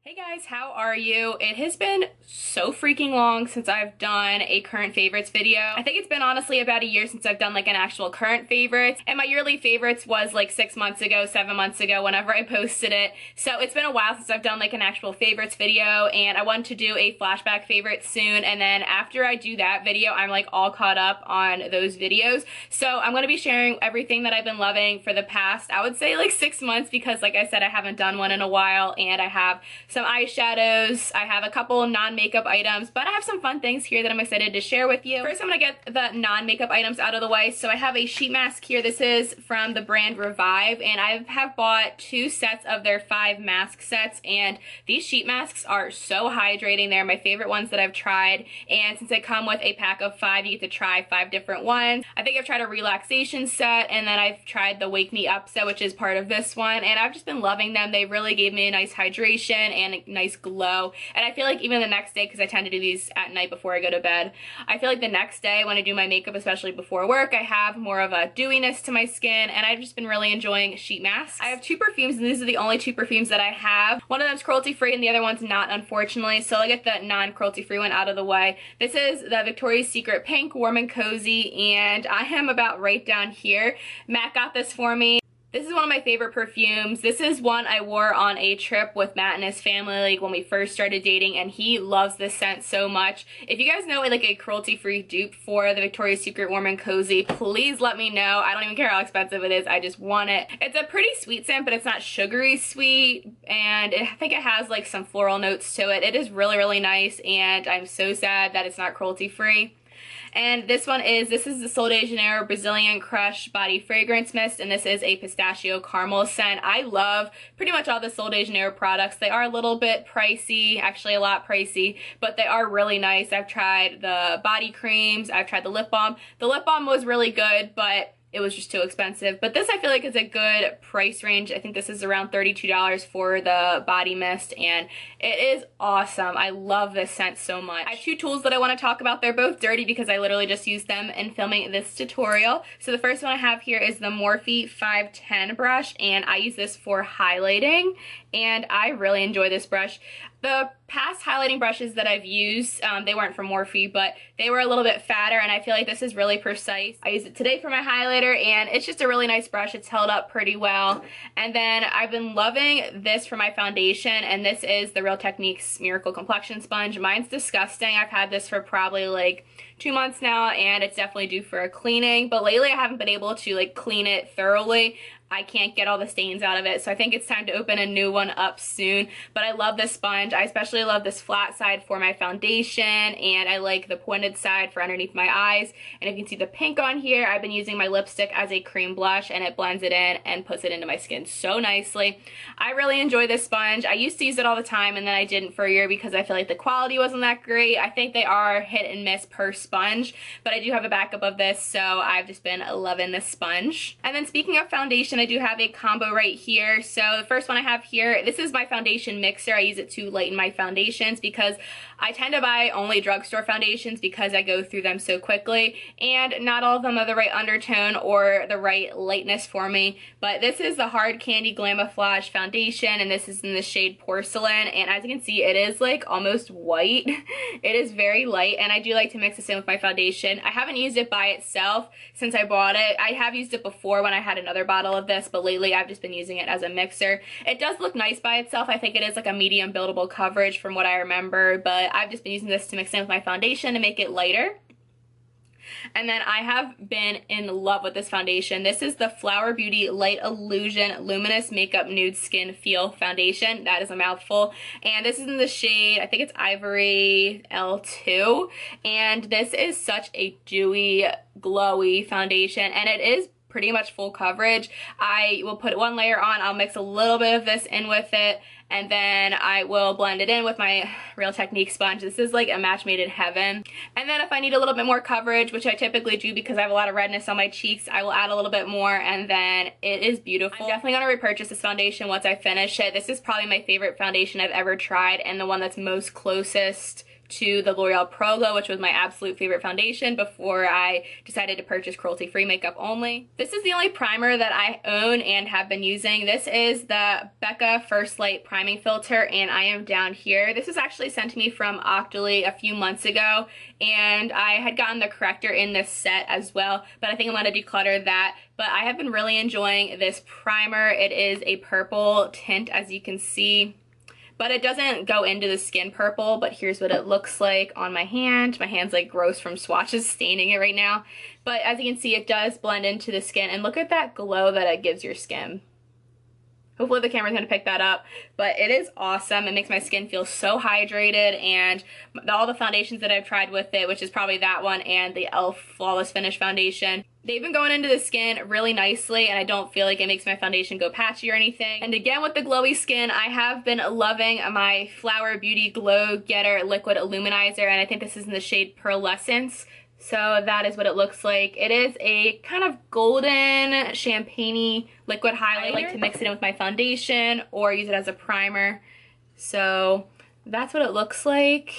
Hey guys, how are you? It has been so freaking long since I've done a current favorites video. I think it's been honestly about a year since I've done like an actual current favorites, and my yearly favorites was like 6 months ago, 7 months ago, whenever I posted it. So it's been a while since I've done like an actual favorites video, and I want to do a flashback favorite soon, and then after I do that video, I'm like all caught up on those videos. So I'm going to be sharing everything that I've been loving for the past, I would say like 6 months, because like I said, I haven't done one in a while, and I have some eyeshadows, I have a couple non-makeup items, but I have some fun things here that I'm excited to share with you. First, I'm gonna get the non-makeup items out of the way. So I have a sheet mask here. This is from the brand Revive, and I have bought 2 sets of their 5 mask sets, and these sheet masks are so hydrating. They're my favorite ones that I've tried, and since they come with a pack of 5, you get to try 5 different ones. I think I've tried a relaxation set, and then I've tried the Wake Me Up set, which is part of this one, and I've just been loving them. They really gave me a nice hydration and a nice glow, and I feel like even the next day, because I tend to do these at night before I go to bed, I feel like the next day when I do my makeup, especially before work, I have more of a dewiness to my skin, and I've just been really enjoying sheet masks. I have 2 perfumes, and these are the only 2 perfumes that I have. One of them's cruelty free and the other one's not, unfortunately, so I'll get the non-cruelty free one out of the way. This is the Victoria's Secret Pink Warm and Cozy, and I am about right down here. Matt got this for me. This is one of my favorite perfumes. This is one I wore on a trip with Matt and his family, like when we first started dating, and he loves this scent so much. If you guys know like a cruelty-free dupe for the Victoria's Secret Warm and Cozy, please let me know. I don't even care how expensive it is, I just want it. It's a pretty sweet scent, but it's not sugary sweet, and I think it has like some floral notes to it. It is really, really nice, and I'm so sad that it's not cruelty-free. And this is the Sol de Janeiro Brazilian Crush Body Fragrance Mist, and this is a pistachio caramel scent. I love pretty much all the Sol de Janeiro products. They are a little bit pricey, actually a lot pricey, but they are really nice. I've tried the body creams, I've tried the lip balm. The lip balm was really good, but it was just too expensive. But this I feel like is a good price range. I think this is around $32 for the body mist, and it is awesome. I love this scent so much. I have 2 tools that I want to talk about. They're both dirty because I literally just used them in filming this tutorial. So the first one I have here is the Morphe M510 brush, and I use this for highlighting, and I really enjoy this brush. The past highlighting brushes that I've used, they weren't from Morphe, but they were a little bit fatter, and I feel like this is really precise. I used it today for my highlighter, and it's just a really nice brush. It's held up pretty well. And then I've been loving this for my foundation, and this is the Real Techniques Miracle Complexion Sponge. Mine's disgusting. I've had this for probably like 2 months now, and it's definitely due for a cleaning, but lately I haven't been able to like clean it thoroughly. I can't get all the stains out of it, so I think it's time to open a new one up soon. But I love this sponge. I especially love this flat side for my foundation, and I like the pointed side for underneath my eyes. And if you can see the pink on here, I've been using my lipstick as a cream blush, and it blends it in and puts it into my skin so nicely. I really enjoy this sponge. I used to use it all the time, and then I didn't for a year because I feel like the quality wasn't that great. I think they are hit and miss per sponge, but I do have a backup of this, so I've just been loving this sponge. And then speaking of foundation, I do have a combo right here. So the first one I have here, this is my foundation mixer. I use it to lighten my foundations because I tend to buy only drugstore foundations because I go through them so quickly, and not all of them are the right undertone or the right lightness for me. But this is the Hard Candy Glamoflauge foundation, and this is in the shade Porcelain, and as you can see, it is like almost white. It is very light, and I do like to mix this in with my foundation. I haven't used it by itself since I bought it. I have used it before when I had another bottle of this, but lately I've just been using it as a mixer. It does look nice by itself. I think it is like a medium buildable coverage from what I remember, but I've just been using this to mix in with my foundation to make it lighter. And then I have been in love with this foundation. This is the Flower Beauty Light Illusion Luminous Makeup Nude Skin Feel Foundation. That is a mouthful. And this is in the shade, I think it's Ivory L2. And this is such a dewy, glowy foundation, and it is pretty much full coverage. I will put 1 layer on, I'll mix a little bit of this in with it, and then I will blend it in with my Real Techniques sponge. This is like a match made in heaven. And then if I need a little bit more coverage, which I typically do because I have a lot of redness on my cheeks, I will add a little bit more, and then it is beautiful. I'm definitely going to repurchase this foundation once I finish it. This is probably my favorite foundation I've ever tried, and the one that's most closest to the L'Oreal Pro Glow, which was my absolute favorite foundation before I decided to purchase cruelty-free makeup only. This is the only primer that I own and have been using. This is the Becca First Light Priming Filter, and I am down here. This was actually sent to me from Octoly a few months ago, and I had gotten the corrector in this set as well, but I think I'm going to declutter that. But I have been really enjoying this primer. It is a purple tint, as you can see, but it doesn't go into the skin purple. But here's what it looks like on my hand. My hand's like gross from swatches staining it right now. But as you can see, it does blend into the skin, and look at that glow that it gives your skin. Hopefully the camera's going to pick that up, but it is awesome. It makes my skin feel so hydrated, and all the foundations that I've tried with it, which is probably that one and the e.l.f. Flawless Finish Foundation, they've been going into the skin really nicely, and I don't feel like it makes my foundation go patchy or anything. And again, with the glowy skin, I have been loving my Flower Beauty Glow Getter Liquid Illuminizer, and I think this is in the shade Pearlescence. So that is what it looks like. It is a kind of golden champagne-y liquid highlight. I like to mix it in with my foundation or use it as a primer. So that's what it looks like.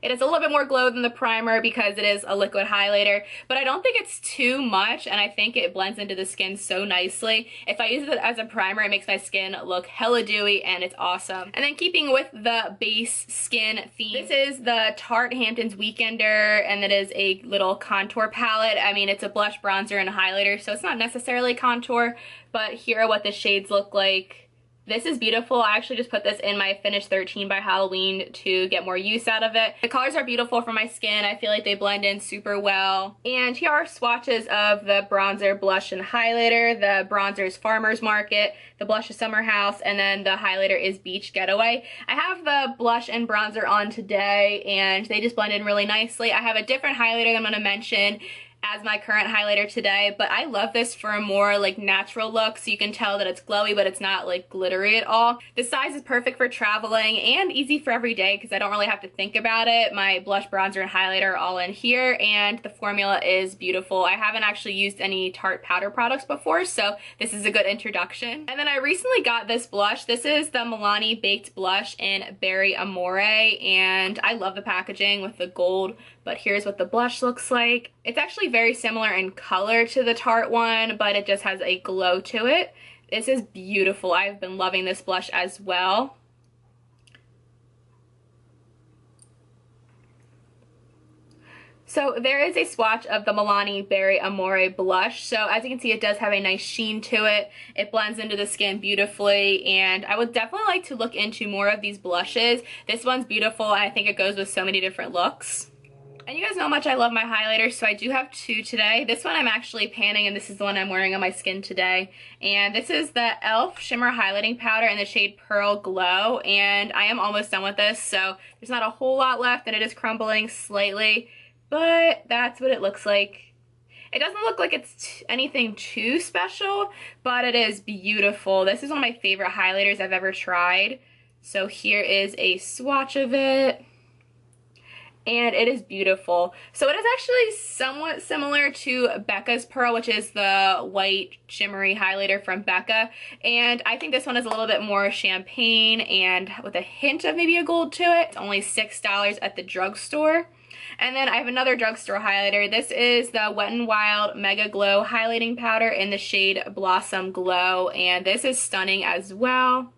It is a little bit more glow than the primer because it is a liquid highlighter, but I don't think it's too much, and I think it blends into the skin so nicely. If I use it as a primer, it makes my skin look hella dewy, and it's awesome. And then keeping with the base skin theme, this is the Tarte Hamptons Weekender, and it is a little contour palette. I mean, it's a blush, bronzer, and highlighter, so it's not necessarily contour, but here are what the shades look like. This is beautiful. I actually just put this in my Finish 13 by Halloween to get more use out of it. The colors are beautiful for my skin. I feel like they blend in super well. And here are swatches of the bronzer, blush, and highlighter. The bronzer is Farmer's Market, the blush is Summer House, and then the highlighter is Beach Getaway. I have the blush and bronzer on today, and they just blend in really nicely. I have a different highlighter that I'm going to mention as my current highlighter today, but I love this for a more like natural look, so you can tell that it's glowy but it's not like glittery at all. The size is perfect for traveling and easy for every day because I don't really have to think about it. My blush, bronzer, and highlighter are all in here, and the formula is beautiful. I haven't actually used any Tarte powder products before, so this is a good introduction. And then I recently got this blush. This is the Milani Baked Blush in Berry Amore, and I love the packaging with the gold, but here's what the blush looks like. It's actually very similar in color to the Tarte one, but it just has a glow to it. This is beautiful. I've been loving this blush as well. So there is a swatch of the Milani Berry Amore blush. So as you can see, it does have a nice sheen to it. It blends into the skin beautifully, and I would definitely like to look into more of these blushes. This one's beautiful, and I think it goes with so many different looks. And you guys know how much I love my highlighters, so I do have two today. This one I'm actually panning, and this is the one I'm wearing on my skin today. And this is the e.l.f. Shimmer Highlighting Powder in the shade Pearl Glow, and I am almost done with this, so there's not a whole lot left, and it is crumbling slightly, but that's what it looks like. It doesn't look like it's anything too special, but it is beautiful. This is one of my favorite highlighters I've ever tried. So here is a swatch of it, and it is beautiful. So it is actually somewhat similar to Becca's Pearl, which is the white shimmery highlighter from Becca, and I think this one is a little bit more champagne and with a hint of maybe a gold to it. It's only $6 at the drugstore. And then I have another drugstore highlighter. This is the Wet n Wild MegaGlo Highlighting Powder in the shade Blossom Glow, and this is stunning as well.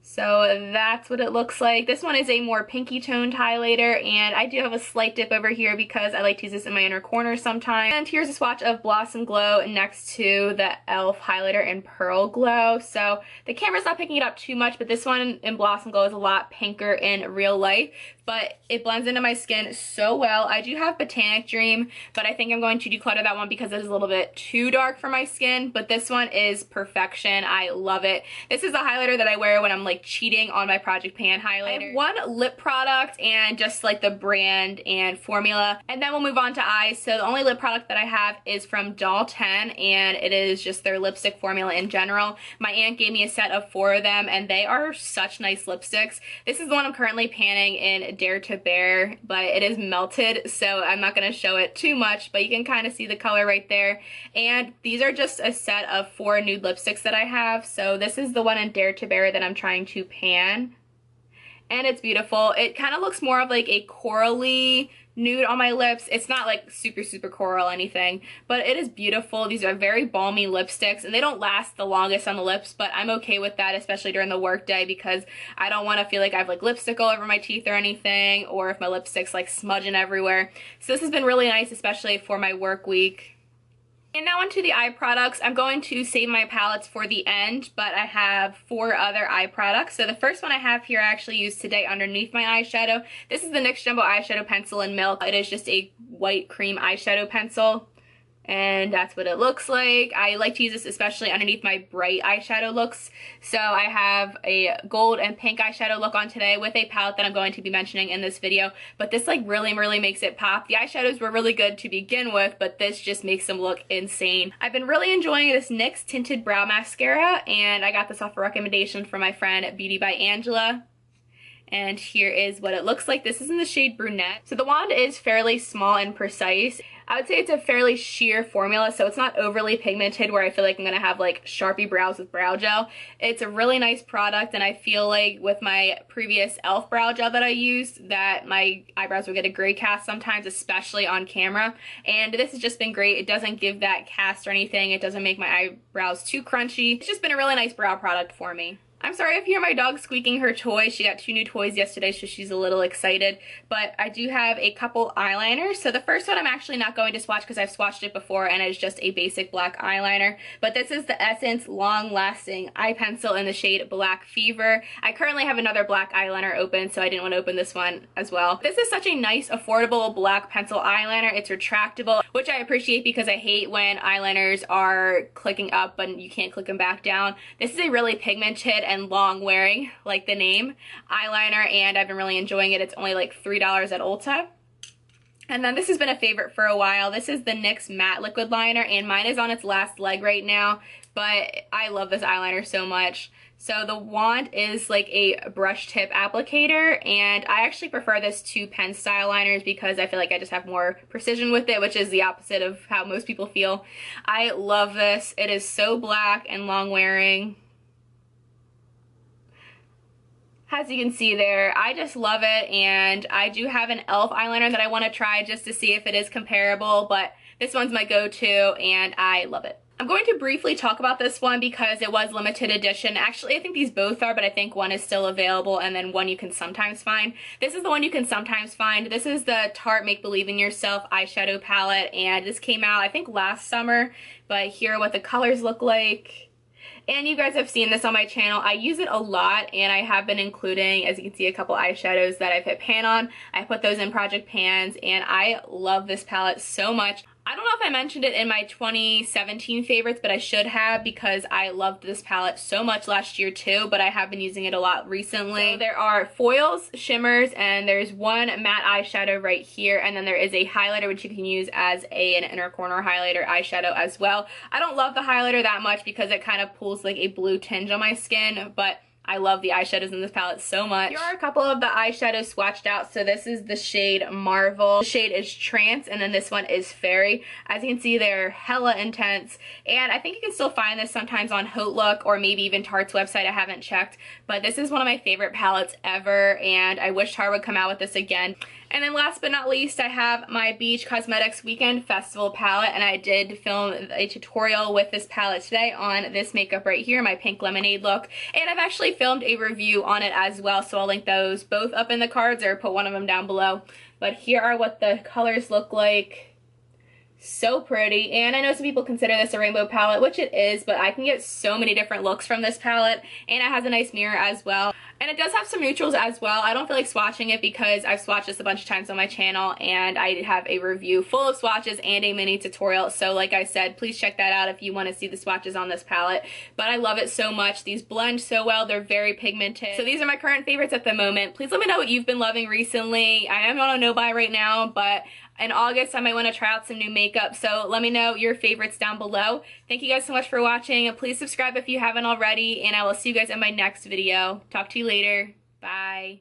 So that's what it looks like. This one is a more pinky toned highlighter, and I do have a slight dip over here because I like to use this in my inner corner sometimes. And here's a swatch of Blossom Glow next to the e.l.f. highlighter in Pearl Glow. So the camera's not picking it up too much, but this one in Blossom Glow is a lot pinker in real life, but it blends into my skin so well. I do have Botanic Dream, but I think I'm going to declutter that one because it is a little bit too dark for my skin, but this one is perfection. I love it. This is a highlighter that I wear when I'm like cheating on my Project Pan highlighter. I have one lip product and just like the brand and formula, and then we'll move on to eyes. So the only lip product that I have is from Doll 10, and it is just their lipstick formula in general. My aunt gave me a set of 4 of them, and they are such nice lipsticks. This is the one I'm currently panning in Dare to Bear, but it is melted, so I'm not going to show it too much, but you can kind of see the color right there. And these are just a set of 4 nude lipsticks that I have. So this is the one in Dare to Bear that I'm trying to pan. and it's beautiful. It kind of looks more of like a corally nude on my lips. It's not like super coral or anything, but it is beautiful. These are very balmy lipsticks, and they don't last the longest on the lips, but I'm okay with that, especially during the work day, because I don't want to feel like I have like lipstick all over my teeth or anything, or if my lipstick's like smudging everywhere. So this has been really nice, especially for my work week. And now onto the eye products. I'm going to save my palettes for the end, but I have 4 other eye products. So the first one I have here I actually used today underneath my eyeshadow. This is the NYX Jumbo Eyeshadow Pencil in Milk. It is just a white cream eyeshadow pencil, and that's what it looks like. I like to use this especially underneath my bright eyeshadow looks. So I have a gold and pink eyeshadow look on today with a palette that I'm going to be mentioning in this video, but this like really makes it pop. The eyeshadows were really good to begin with, but this just makes them look insane. I've been really enjoying this NYX Tinted Brow Mascara, and I got this off a recommendation from my friend Beauty by Angela. And here is what it looks like. This is in the shade Brunette. So the wand is fairly small and precise. I would say it's a fairly sheer formula, so it's not overly pigmented where I feel like I'm gonna have like Sharpie brows with brow gel. It's a really nice product, and I feel like with my previous e.l.f. brow gel that I used, that my eyebrows would get a gray cast sometimes, especially on camera. And this has just been great. It doesn't give that cast or anything. It doesn't make my eyebrows too crunchy. It's just been a really nice brow product for me. I'm sorry if you hear my dog squeaking her toys. She got 2 new toys yesterday, so she's a little excited. But I do have a couple eyeliners. So the first one I'm actually not going to swatch because I've swatched it before, and it's just a basic black eyeliner. But this is the Essence Long Lasting Eye Pencil in the shade Black Fever. I currently have another black eyeliner open, so I didn't want to open this one as well. This is such a nice, affordable black pencil eyeliner. It's retractable, which I appreciate because I hate when eyeliners are clicking up but you can't click them back down. This is a really pigmented and long wearing, like the name, eyeliner, and I've been really enjoying it. It's only like $3 at Ulta. And then this has been a favorite for a while. This is the NYX Matte Liquid Liner, and mine is on its last leg right now, but I love this eyeliner so much. So the wand is like a brush tip applicator, and I actually prefer this to pen style liners because I feel like I just have more precision with it, which is the opposite of how most people feel. I love this. It is so black and long wearing. As you can see there, I just love it, and I do have an e.l.f. eyeliner that I want to try just to see if it is comparable, but this one's my go-to, and I love it. I'm going to briefly talk about this one because it was limited edition. Actually, I think these both are, but I think one is still available, and then one you can sometimes find. This is the one you can sometimes find. This is the Tarte Make Believe in Yourself eyeshadow palette, and this came out, I think, last summer, but here are what the colors look like. And you guys have seen this on my channel. I use it a lot, and I have been including, as you can see, a couple eyeshadows that I've hit pan on. I put those in project pans, and I love this palette so much. I don't know if I mentioned it in my 2017 favorites, but I should have because I loved this palette so much last year too, but I have been using it a lot recently. So there are foils, shimmers, and there's one matte eyeshadow right here, and then there is a highlighter which you can use as an inner corner highlighter eyeshadow as well. I don't love the highlighter that much because it kind of pulls like a blue tinge on my skin, but I love the eyeshadows in this palette so much. Here are a couple of the eyeshadows swatched out. So this is the shade Marvel. The shade is Trance, and then this one is Fairy. As you can see, they're hella intense, and I think you can still find this sometimes on Haute Look or maybe even Tarte's website. I haven't checked, but this is one of my favorite palettes ever, and I wish Tarte would come out with this again. And then last but not least, I have my Beach Cosmetics Weekend Festival palette, and I did film a tutorial with this palette today on this makeup right here, my pink lemonade look. And I've actually filmed a review on it as well, so I'll link those both up in the cards or put one of them down below. But here are what the colors look like. So pretty, and I know some people consider this a rainbow palette, which it is, but I can get so many different looks from this palette, and it has a nice mirror as well. And it does have some neutrals as well. I don't feel like swatching it because I've swatched this a bunch of times on my channel, and I have a review full of swatches and a mini tutorial, so like I said, please check that out if you want to see the swatches on this palette. But I love it so much. These blend so well. They're very pigmented. So these are my current favorites at the moment. Please let me know what you've been loving recently. I am on a no-buy right now, but in August, I might want to try out some new makeup, so let me know your favorites down below. Thank you guys so much for watching. Please subscribe if you haven't already, and I will see you guys in my next video. Talk to you later. Bye.